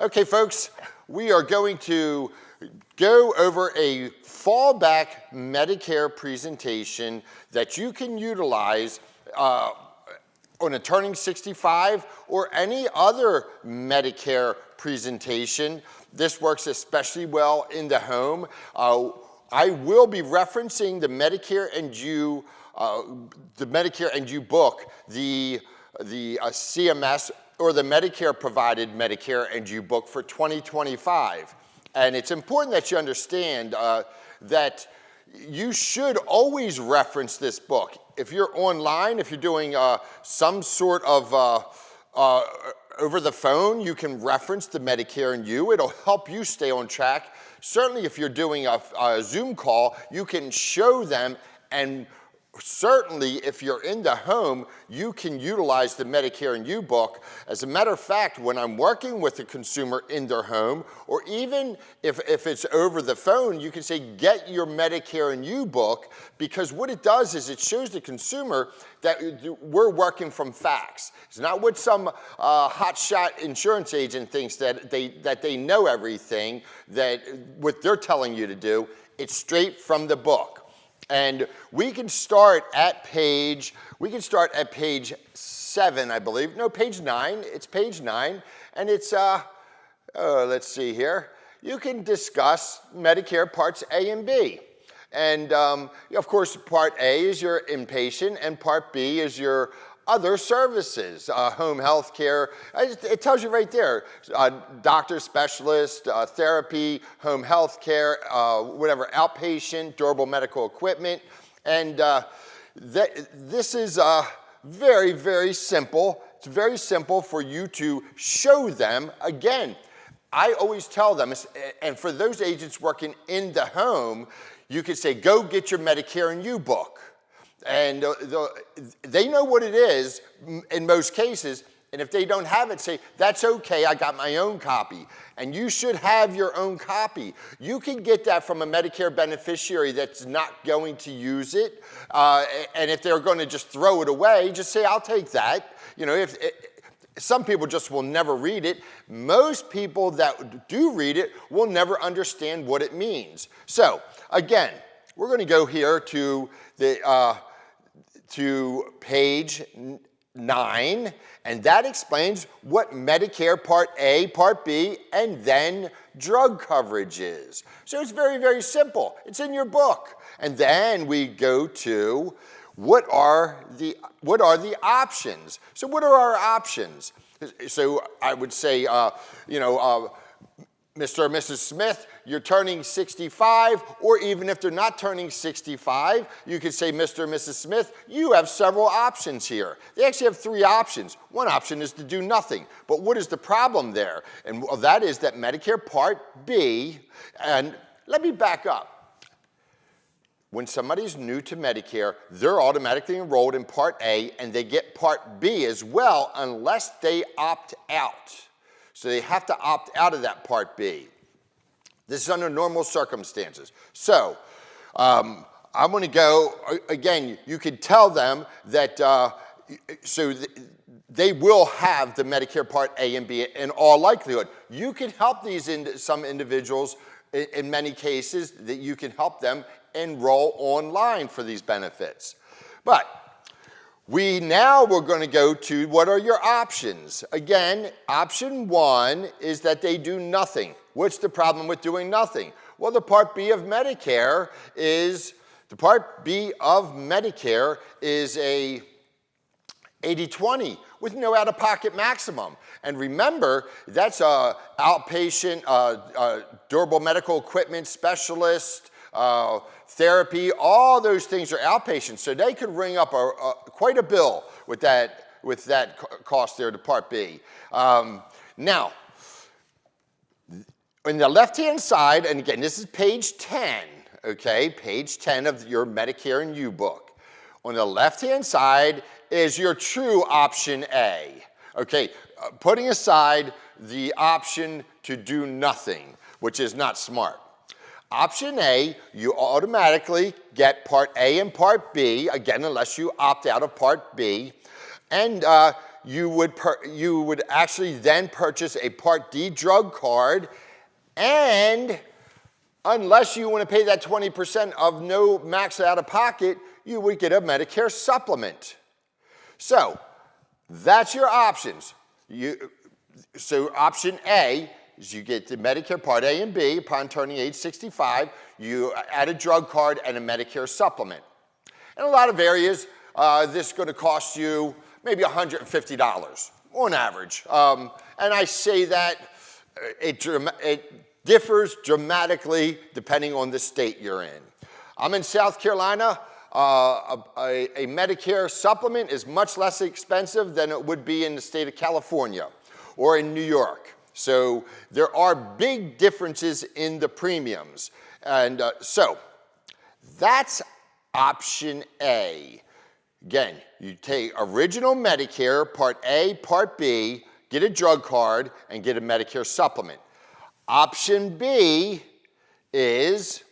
Okay, folks, we are going to go over a fallback Medicare presentation that you can utilize on a turning 65 or any other Medicare presentation. This works especially well in the home. I will be referencing the Medicare and You, book, the CMS or the Medicare provided Medicare and You book for 2025. And it's important that you understand that you should always reference this book. If you're online, if you're doing some sort of over the phone, you can reference the Medicare and You. It'll help you stay on track. Certainly if you're doing a Zoom call, you can show them, and certainly if you're in the home, you can utilize the Medicare and You book. As a matter of fact, when I'm working with a consumer in their home, or even if it's over the phone, you can say, get your Medicare and You book, because what it does is it shows the consumer that we're working from facts. It's not what some hotshot insurance agent thinks that they know everything, that what they're telling you to do. It's straight from the book. And we can start at page 7, I believe. No, page 9. It's page 9. And it's, let's see here. You can discuss Medicare Parts A and B. And of course, Part A is your inpatient and Part B is your other services, home health care. It tells you right there, doctor, specialist, therapy, home health care, whatever, outpatient, durable medical equipment. And this is very, very simple. It's very simple for you to show them. Again, I always tell them, and for those agents working in the home, you could say, go get your Medicare and You book. And they know what it is in most cases, and if they don't have it, say, that's okay, I got my own copy. And you should have your own copy. You can get that from a Medicare beneficiary that's not going to use it, and if they're going to just throw it away, just say, I'll take that. You know, some people just will never read it. Most people that do read it will never understand what it means. So, again, we're going to go here to page 9, and that explains what Medicare Part A, Part B, and then drug coverage is. So it's very, very simple. It's in your book. And then we go to what are the options? So what are our options? So I would say, Mr. or Mrs. Smith, you're turning 65, or even if they're not turning 65, you could say, Mr. or Mrs. Smith, you have several options here. They actually have 3 options. One option is to do nothing. But what is the problem there? And that is that Medicare Part B, and let me back up. When somebody's new to Medicare, they're automatically enrolled in Part A, and they get Part B as well unless they opt out. So they have to opt out of that Part B. This is under normal circumstances. So I'm going to go, again, you could tell them that, they will have the Medicare Part A and B in all likelihood. You can help some individuals, in many cases, that you can help them enroll online for these benefits. But we're going to go to what are your options. Again, option 1 is that they do nothing. What's the problem with doing nothing? Well, the Part B of Medicare is a 80-20 with no out-of-pocket maximum. And remember, that's a outpatient, durable medical equipment specialist, therapy, all those things are outpatient. So they could ring up quite a bill with that cost there to Part B. Now, on the left-hand side, and again, this is page 10, okay, page 10 of your Medicare and You book. On the left-hand side is your true option A, okay, putting aside the option to do nothing, which is not smart. Option A, you automatically get Part A and Part B, again, unless you opt out of Part B, and you would actually then purchase a Part D drug card, and unless you want to pay that 20% of no max out of pocket, you would get a Medicare supplement. So that's your options. So option A is you get the Medicare Part A and B upon turning age 65. You add a drug card and a Medicare supplement. In a lot of areas, this is going to cost you maybe $150 on average. And I say that it differs dramatically depending on the state you're in. I'm in South Carolina. A Medicare supplement is much less expensive than it would be in the state of California or in New York. So there are big differences in the premiums. And so that's option A. Again, you take original Medicare, Part A, Part B, get a drug card, and get a Medicare supplement. Option B is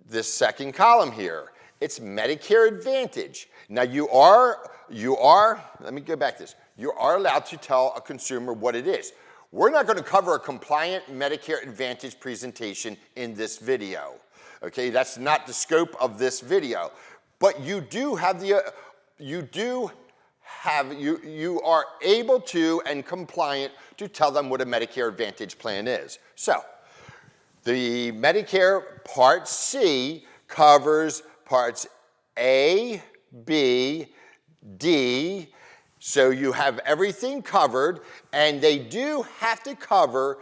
this second column here. It's Medicare Advantage. Now let me go back to this. You are allowed to tell a consumer what it is. We're not going to cover a compliant Medicare Advantage presentation in this video. Okay, that's not the scope of this video. But you are able to and compliant to tell them what a Medicare Advantage plan is. So, the Medicare Part C covers Parts A, B, D, so you have everything covered, and they do have to cover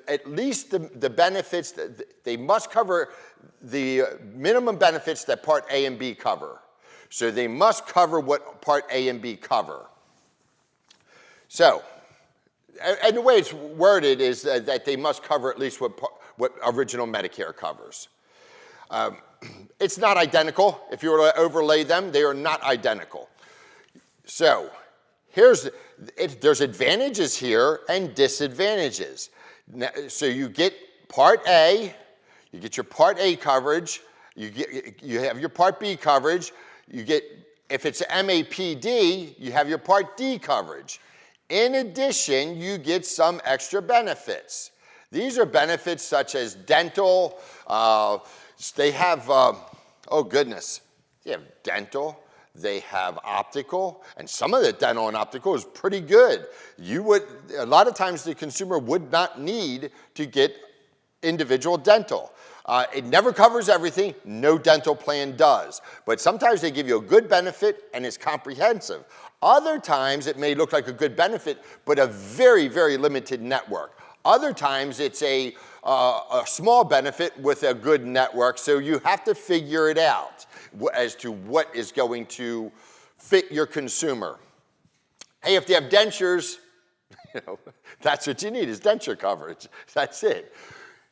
at least the benefits. They must cover the minimum benefits that Part A and B cover. So they must cover what Part A and B cover. So, and the way it's worded is that they must cover at least what original Medicare covers. It's not identical. If you were to overlay them, they are not identical. So there's advantages here and disadvantages. Now, so you get Part A, you get your Part A coverage, you have your Part B coverage, you get, if it's MAPD, you have your Part D coverage. In addition, you get some extra benefits. These are benefits such as dental. They have, oh goodness, they have dental, they have optical, and some of the dental and optical is pretty good. A lot of times the consumer would not need to get individual dental. It never covers everything, no dental plan does. But sometimes they give you a good benefit and it's comprehensive. Other times it may look like a good benefit, but a very, very limited network. Other times it's a small benefit with a good network, so you have to figure it out as to what is going to fit your consumer. Hey, if they have dentures, that's what you need is denture coverage. That's it.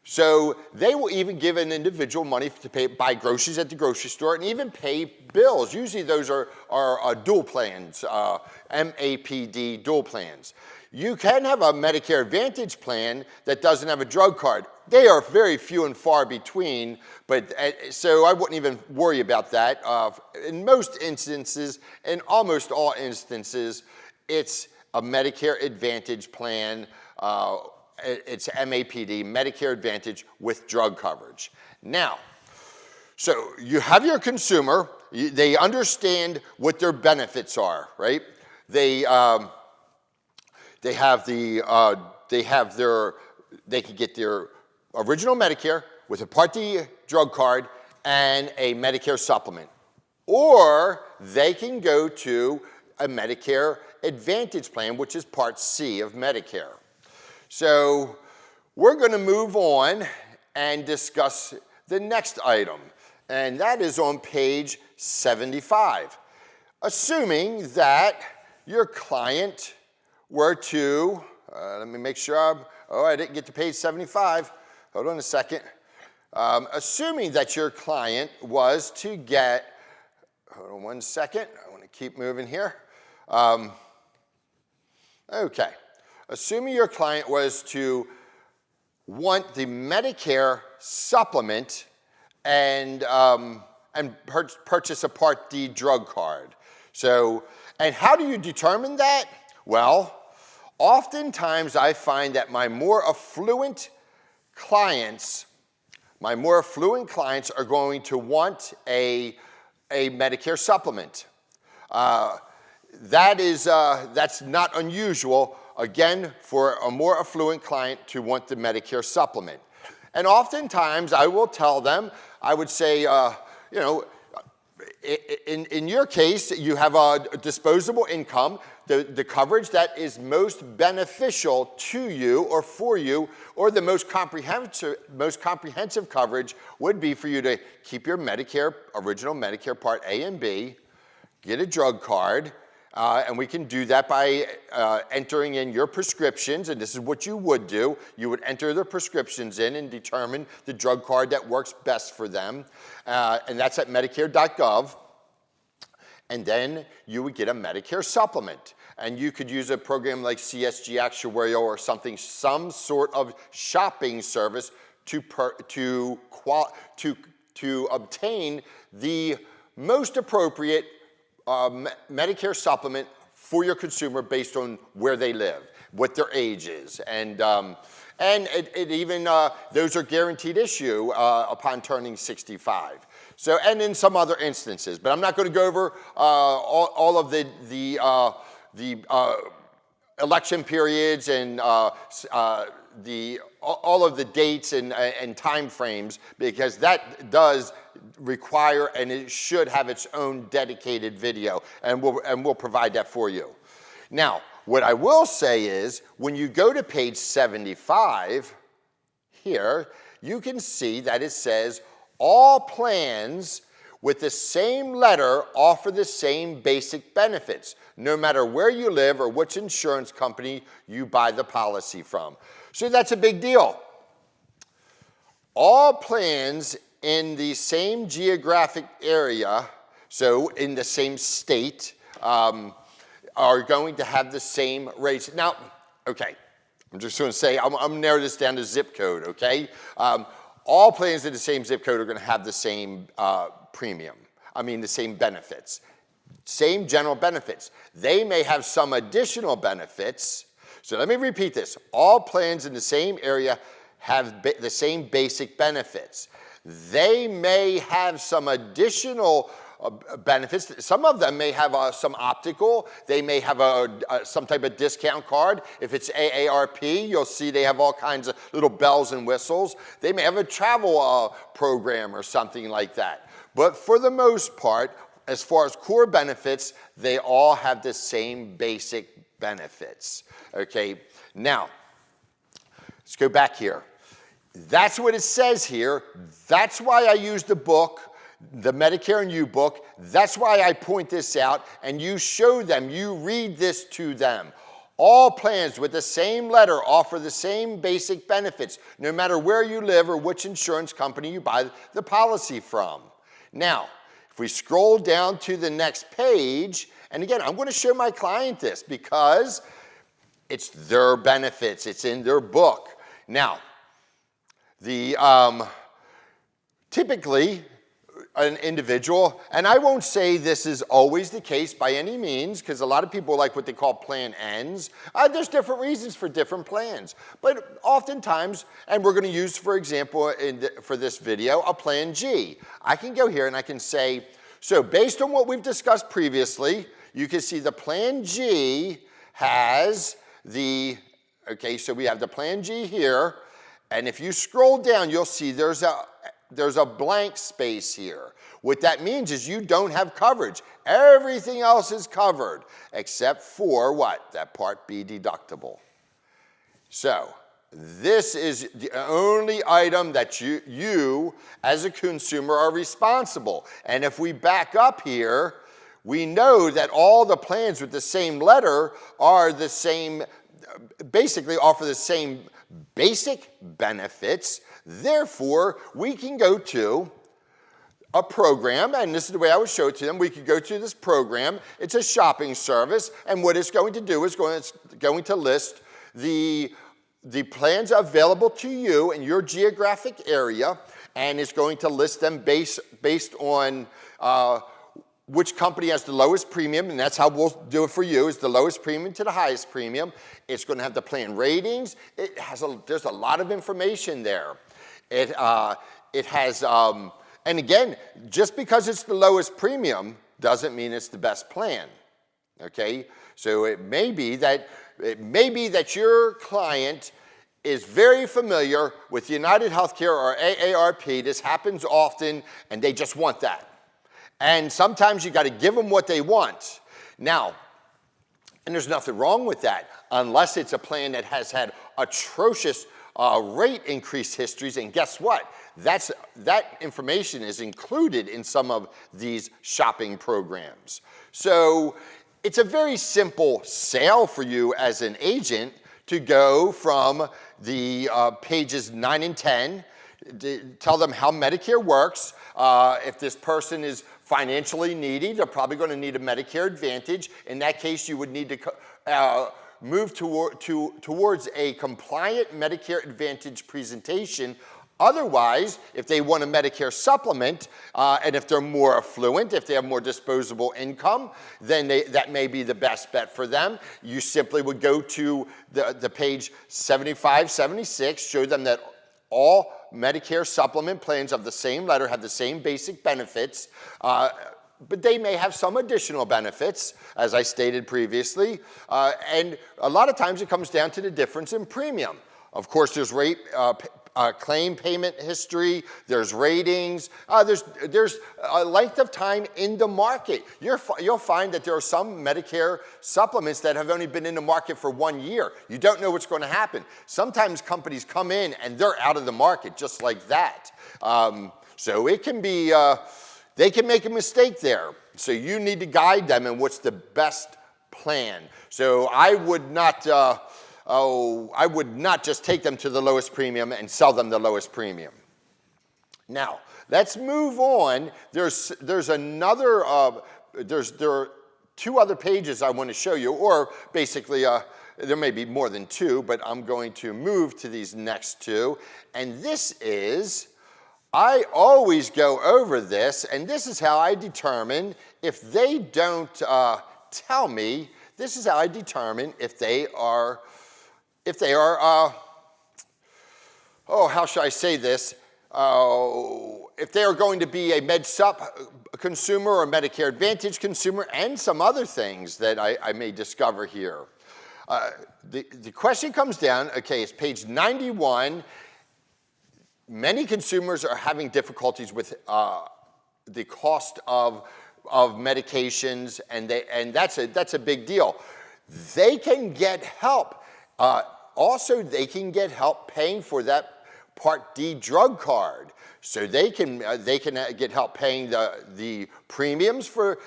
So they will even give an individual money to buy groceries at the grocery store and even pay bills. Usually those are dual plans, MAPD dual plans. You can have a Medicare Advantage plan that doesn't have a drug card. They are very few and far between, but so I wouldn't even worry about that. In most instances, in almost all instances, it's a Medicare Advantage plan. It's MAPD, Medicare Advantage with drug coverage. Now, so you have your consumer, they understand what their benefits are, right? They can get their original Medicare with a Part D drug card and a Medicare supplement. Or they can go to a Medicare Advantage plan, which is Part C of Medicare. So we're going to move on and discuss the next item, and that is on page 75. Assuming that your client were to, let me make sure I didn't get to page 75. Hold on a second. Assuming that your client was to get, hold on one second, I want to keep moving here. Okay. Assuming your client was to want the Medicare supplement and purchase a Part D drug card. So, And how do you determine that? Well, oftentimes I find that my more affluent clients are going to want a Medicare supplement. That's not unusual, again, for a more affluent client to want the Medicare supplement. And oftentimes I will tell them, I would say, in your case, you have a disposable income. The coverage that is most beneficial to you or for you, or the most comprehensive coverage would be for you to keep your original Medicare Part A and B, get a drug card, and we can do that by entering in your prescriptions, and this is what you would do. You would enter the prescriptions in and determine the drug card that works best for them, and that's at Medicare.gov. And then you would get a Medicare supplement. And you could use a program like CSG Actuarial or some sort of shopping service to obtain the most appropriate Medicare supplement for your consumer based on where they live, what their age is. And those are guaranteed issue upon turning 65. So, and in some other instances, but I'm not going to go over all of the election periods and all of the dates and time frames, because that does require, and it should have its own dedicated video, and we'll provide that for you. Now, what I will say is, when you go to page 75 here, you can see that it says, all plans with the same letter offer the same basic benefits, no matter where you live or which insurance company you buy the policy from. So that's a big deal. All plans in the same geographic area, so in the same state, are going to have the same rates. Now, okay, I'm just going to say, I'm going to narrow this down to zip code, okay? All plans in the same zip code are going to have the same the same benefits, same general benefits. They may have some additional benefits. So let me repeat this. All plans in the same area have the same basic benefits. They may have some additional benefits. Some of them may have some optical. They may have some type of discount card. If it's AARP, you'll see they have all kinds of little bells and whistles. They may have a travel program or something like that. But for the most part, as far as core benefits, they all have the same basic benefits. Okay, now, let's go back here. That's what it says here. That's why I use the book, the Medicare and You book. That's why I point this out, and you show them, you read this to them. All plans with the same letter offer the same basic benefits, no matter where you live or which insurance company you buy the policy from. Now, if we scroll down to the next page, and again, I'm going to show my client this because it's their benefits. It's in their book. Now, typically, an individual, and I won't say this is always the case by any means, because a lot of people like what they call plan ends. There's different reasons for different plans, but oftentimes, and we're going to use, for example, for this video, a plan G. I can go here and I can say, so based on what we've discussed previously, you can see the plan G has okay, so we have the plan G here, and if you scroll down, you'll see there's a blank space here. What that means is you don't have coverage. Everything else is covered except for what? That Part B deductible. So this is the only item that you as a consumer are responsible. And if we back up here, we know that all the plans with the same letter are the same, basically offer the same basic benefits. Therefore, we can go to a program, and this is the way I would show it to them. We could go to this program. It's a shopping service, and what it's going to do is it's going to list the plans available to you in your geographic area, and it's going to list them based on which company has the lowest premium, and that's how we'll do it for you, is the lowest premium to the highest premium. It's going to have the plan ratings. There's a lot of information there. It has, and again, just because it's the lowest premium doesn't mean it's the best plan, okay? So it may be that your client is very familiar with United Healthcare or AARP. This happens often, and they just want that. And sometimes you got to give them what they want. Now, and there's nothing wrong with that, unless it's a plan that has had atrocious rate increase histories, and guess what? That information is included in some of these shopping programs. So it's a very simple sale for you as an agent to go from the pages 9 and 10, tell them how Medicare works. If this person is financially needy, they're probably going to need a Medicare Advantage. In that case, you would need to move towards a compliant Medicare Advantage presentation. Otherwise, if they want a Medicare supplement, and if they're more affluent, if they have more disposable income, then that may be the best bet for them. You simply would go to the page 75, 76, show them that all Medicare supplement plans of the same letter have the same basic benefits, but they may have some additional benefits, as I stated previously, and a lot of times it comes down to the difference in premium. Of course, there's claim payment history, there's ratings, there's a length of time in the market. You'll find that there are some Medicare supplements that have only been in the market for 1 year. You don't know what's going to happen. Sometimes companies come in and they're out of the market just like that. So it can be, they can make a mistake there. So you need to guide them in what's the best plan. So I would not just take them to the lowest premium and sell them the lowest premium. Now, let's move on. There are 2 other pages I want to show you, or basically there may be more than 2, but I'm going to move to these next 2. And this is, I always go over this, and this is how I determine if they don't tell me, this is how I determine if they are, how shall I say this? If they are going to be a MedSup consumer or Medicare Advantage consumer, and some other things that I may discover here. The question comes down, okay, it's page 91. Many consumers are having difficulties with the cost of medications, and that's a big deal. They can get help. Also, they can get help paying for that Part D drug card. So they can get help paying the premiums for,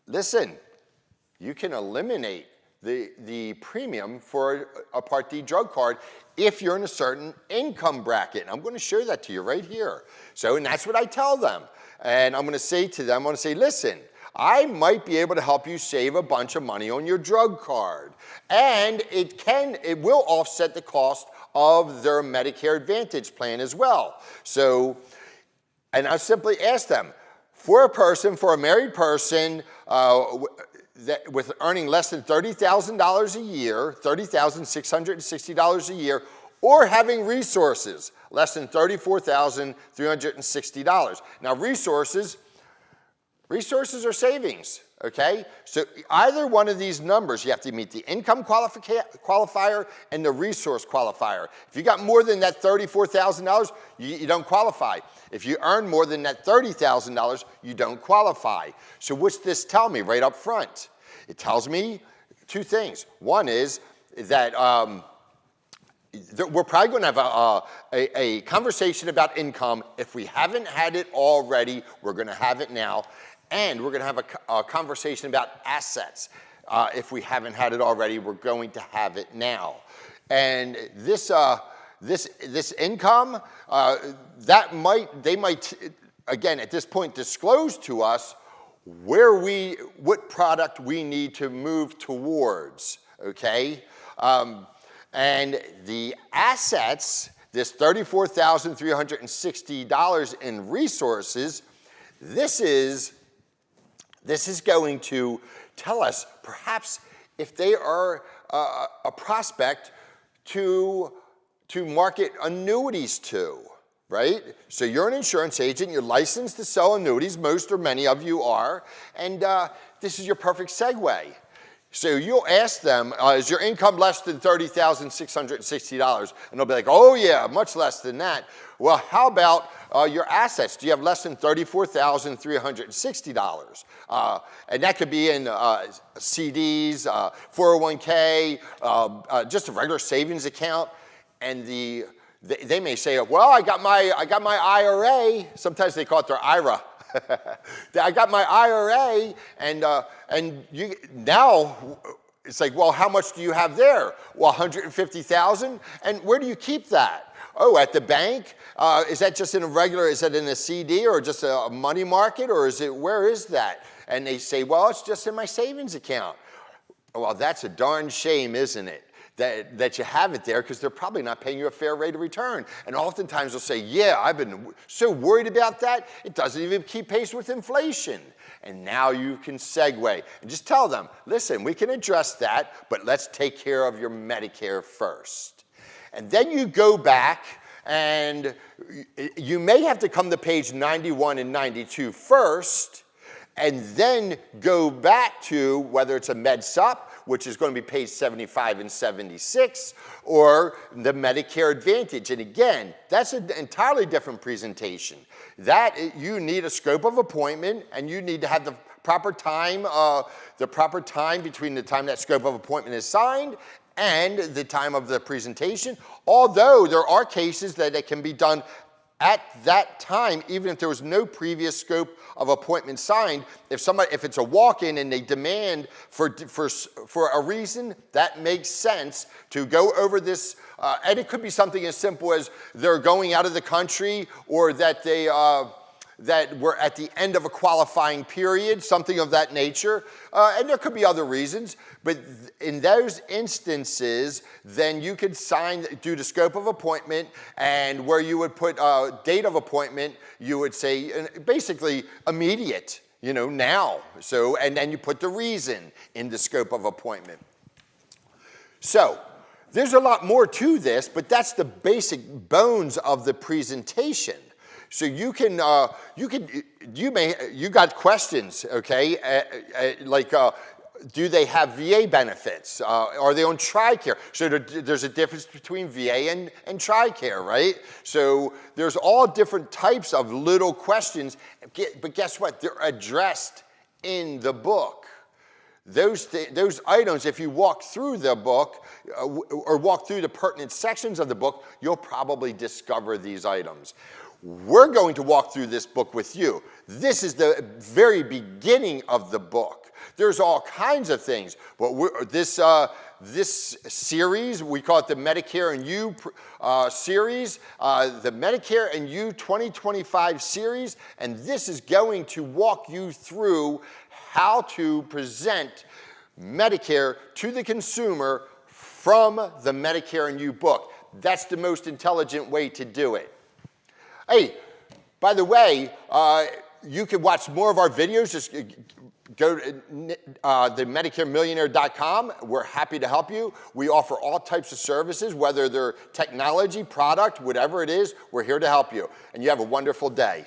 listen, you can eliminate the premium for a Part D drug card if you're in a certain income bracket. And I'm going to show that to you right here. So, and that's what I tell them. And I'm going to say to them, listen, I might be able to help you save a bunch of money on your drug card. And it will offset the cost of their Medicare Advantage plan as well. So, and I simply ask them, for a married person with earning less than $30,000 a year, $30,660 a year, or having resources less than $34,360. Now resources are savings, okay? So either one of these numbers, you have to meet the income qualifier and the resource qualifier. If you got more than that $34,000, you don't qualify. If you earn more than that $30,000, you don't qualify. So what's this tell me right up front? It tells me 2 things. One is that we're probably going to have a conversation about income. If we haven't had it already, we're going to have it now. And we're going to have a conversation about assets. If we haven't had it already, we're going to have it now. And this income, they might, again, at this point, disclose to us what product we need to move towards, okay? And the assets, this $34,360 in resources, this is This is going to tell us perhaps if they are a prospect to market annuities to, right? So you're an insurance agent, you're licensed to sell annuities, most or many of you are, and this is your perfect segue. So you'll ask them, is your income less than $30,660? And they'll be like, oh yeah, much less than that. Well, how about your assets? Do you have less than $34,360? And that could be in CDs, 401k, just a regular savings account. And they may say, well, I got my IRA. Sometimes they call it their IRA. I got my IRA, and you now it's like, well, how much do you have there? Well, $150,000. And where do you keep that? Oh, at the bank. Is that just in a regular? Is that in a CD or just a money market, or is it? Where is that? And they say, well, it's just in my savings account. Well, that's a darn shame, isn't it? That you have it there, because they're probably not paying you a fair rate of return. And oftentimes they'll say, yeah, I've been so worried about that, it doesn't even keep pace with inflation. And now you can segue and just tell them, listen, we can address that, but let's take care of your Medicare first. And then you go back, and you may have to come to page 91 and 92 first, and then go back to whether it's a MedSup, which is going to be page 75 and 76, or the Medicare Advantage. And again, that's an entirely different presentation. That you need a scope of appointment, and you need to have the proper time between the time that scope of appointment is signed and the time of the presentation. Although there are cases that it can be done at that time, even if there was no previous scope of appointment signed. If it's a walk-in and they demand for a reason, that makes sense to go over this. And it could be something as simple as they're going out of the country, or that that we're at the end of a qualifying period, something of that nature. And there could be other reasons, but in those instances, then you could do the scope of appointment, and where you would put date of appointment, you would say basically immediate, now. So, and then you put the reason in the scope of appointment. So, there's a lot more to this, but that's the basic bones of the presentation. So you got questions, okay? Do they have VA benefits? Are they on TRICARE? So there's a difference between VA and TRICARE, right? So there's all different types of little questions, but guess what? They're addressed in the book. Those items, if you walk through the book or walk through the pertinent sections of the book, you'll probably discover these items. We're going to walk through this book with you. This is the very beginning of the book. There's all kinds of things, but this series, we call it the Medicare and You series, the Medicare and You 2025 series, and this is going to walk you through how to present Medicare to the consumer from the Medicare and You book. That's the most intelligent way to do it. Hey, by the way, you can watch more of our videos. Just go to the MedicareMillionaire.com. We're happy to help you. We offer all types of services, whether they're technology, product, whatever it is, we're here to help you. And you have a wonderful day.